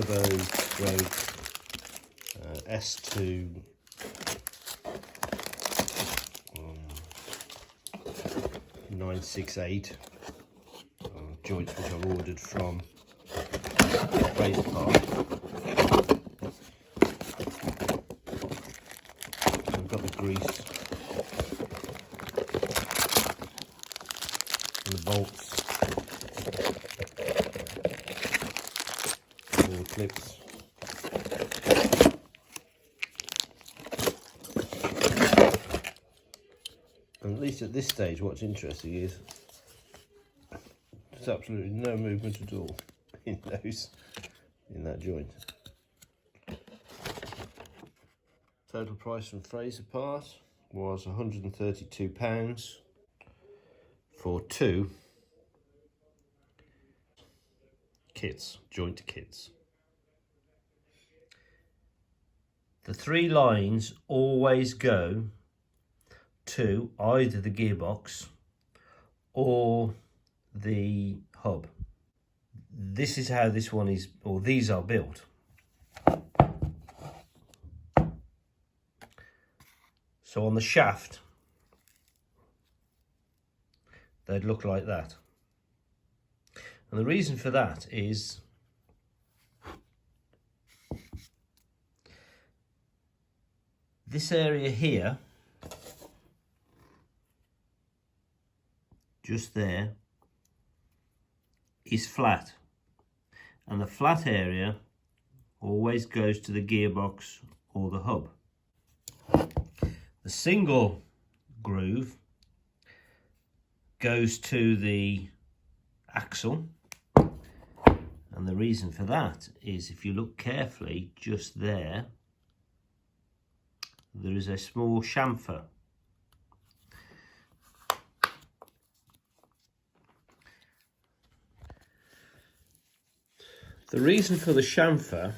turbo stroke S2 968 joints, which I've ordered from Fraser Park. I've got the grease and the bolts, all the clips. And at least at this stage, what's interesting is there's absolutely no movement at all in that joint. Total price from Fraser Park was £132 for 2 kits, joint kits. The 3 lines always go to either the gearbox or the hub. This is how this one is, or these are built. So on the shaft, they'd look like that. And the reason for that is this area here, just there, is flat, and the flat area always goes to the gearbox or the hub. The single groove goes to the axle, and the reason for that is, if you look carefully, just there is a small chamfer. The reason for the chamfer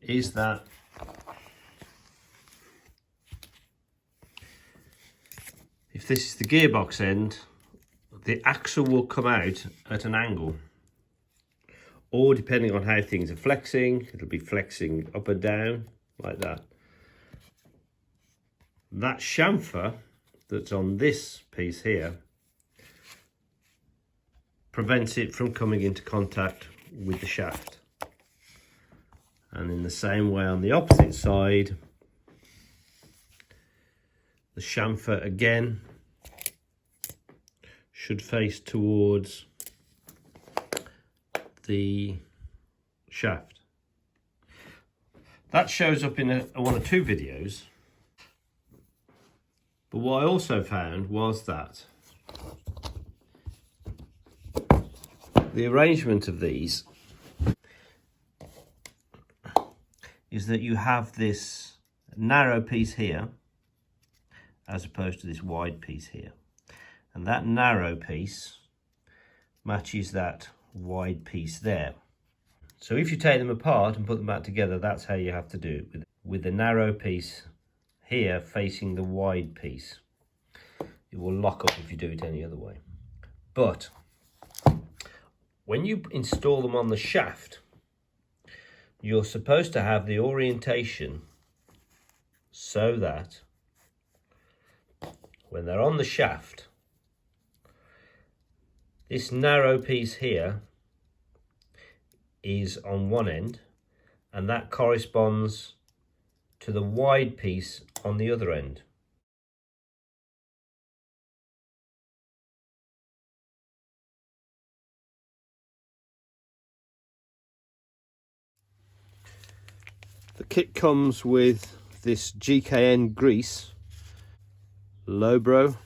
is that if this is the gearbox end, the axle will come out at an angle, or depending on how things are flexing, it'll be flexing up and down like that. That chamfer that's on this piece here prevents it from coming into contact with the shaft. And in the same way on the opposite side, the chamfer again should face towards the shaft. That shows up in one or two videos. But what I also found was that the arrangement of these is that you have this narrow piece here as opposed to this wide piece here, and that narrow piece matches that wide piece there. So if you take them apart and put them back together, that's how you have to do it, with the narrow piece here facing the wide piece. It will lock up if you do it any other way. But when you install them on the shaft, you're supposed to have the orientation so that when they're on the shaft, this narrow piece here is on one end, and that corresponds to the wide piece on the other end. The kit comes with this GKN grease, Lowbro.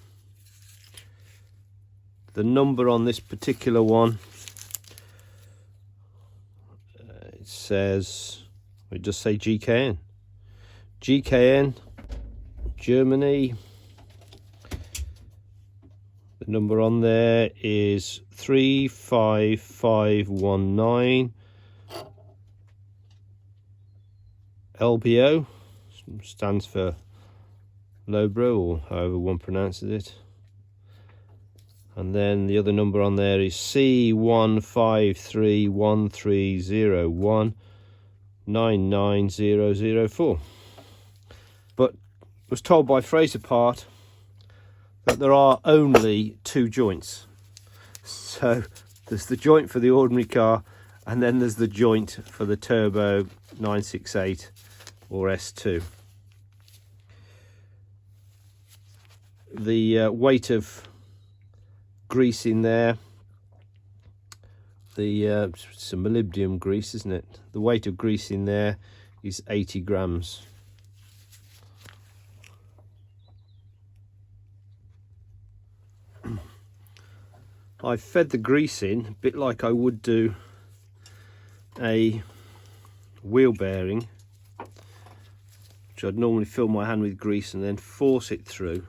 The number on this particular one, it says, it just say GKN. GKN, Germany. The number on there is 35519. LBO stands for Lowbro, or however one pronounces it. And then the other number on there is C153130199004. But I was told by Fraser Part that there are only 2 joints. So there's the joint for the ordinary car, and then there's the joint for the turbo 968 or S2. The weight of grease in there, it's a molybdenum grease, isn't it? The weight of grease in there is 80 grams. I fed the grease in a bit like I would do a wheel bearing, which I'd normally fill my hand with grease and then force it through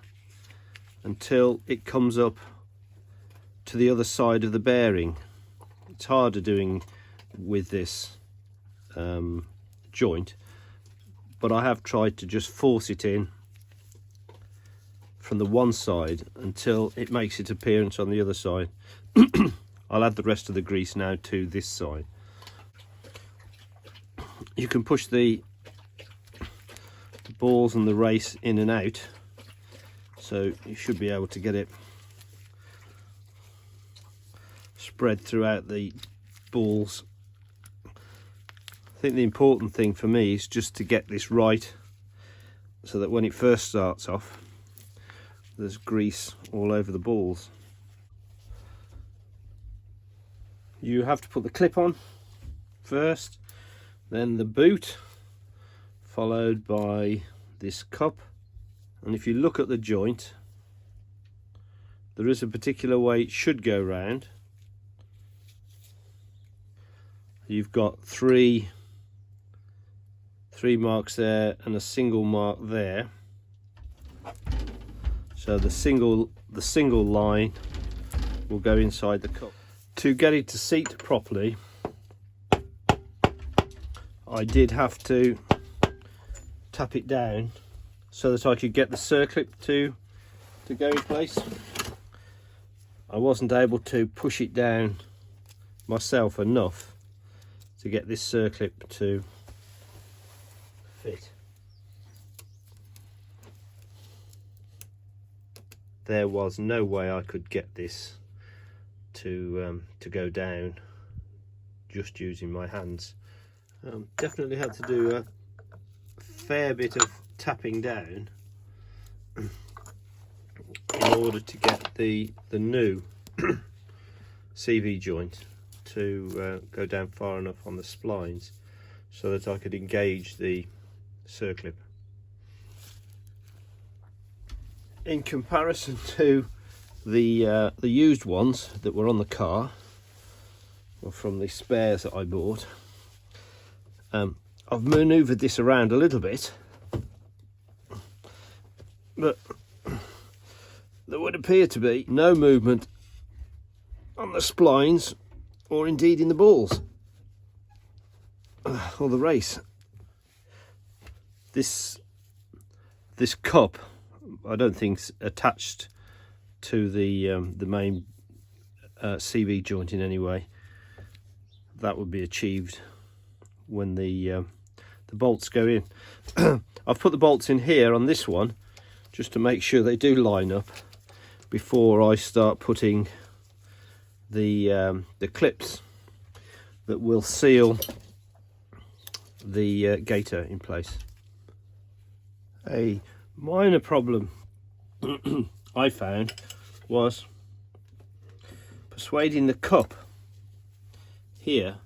until it comes up to the other side of the bearing. It's harder doing with this joint, but I have tried to just force it in from the one side until it makes its appearance on the other side. I'll add the rest of the grease now to this side. You can push the balls and the race in and out, so you should be able to get it spread throughout the balls. I think the important thing for me is just to get this right, so that when it first starts off there's grease all over the balls. You have to put the clip on first, then the boot, followed by this cup. And if you look at the joint, there is a particular way it should go round. You've got three marks there and a single mark there. So the single line will go inside the cup. To get it to seat properly, I did have to tap it down so that I could get the circlip to go in place. I wasn't able to push it down myself enough to get this circlip to fit. There was no way I could get this to go down just using my hands. Definitely had to do a fair bit of tapping down in order to get the new CV joint to go down far enough on the splines so that I could engage the circlip. In comparison to the used ones that were on the car, or from the spares that I bought, I've manoeuvred this around a little bit, but there would appear to be no movement on the splines or indeed in the balls or the race. This cup, I don't think it's attached to the main CV joint in any way. That would be achieved when the bolts go in. I've put the bolts in here on this one just to make sure they do line up before I start putting the clips that will seal the gaiter in place. A minor problem I found was persuading the cup here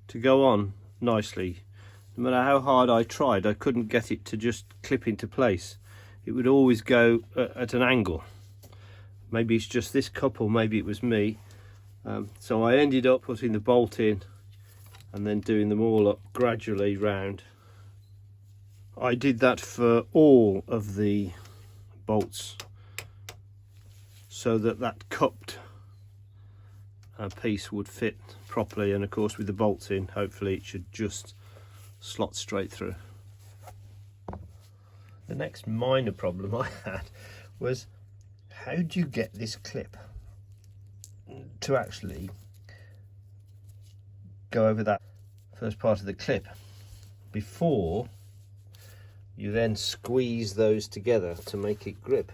to go on nicely. No matter how hard I tried, I couldn't get it to just clip into place. It would always go at an angle. Maybe it's just this cup, or maybe it was me. So I ended up putting the bolt in and then doing them all up gradually round. I did that for all of the bolts so that that cupped piece would fit properly, and of course with the bolts in, hopefully it should just slot straight through. The next minor problem I had was, how do you get this clip to actually go over that first part of the clip before you then squeeze those together to make it grip.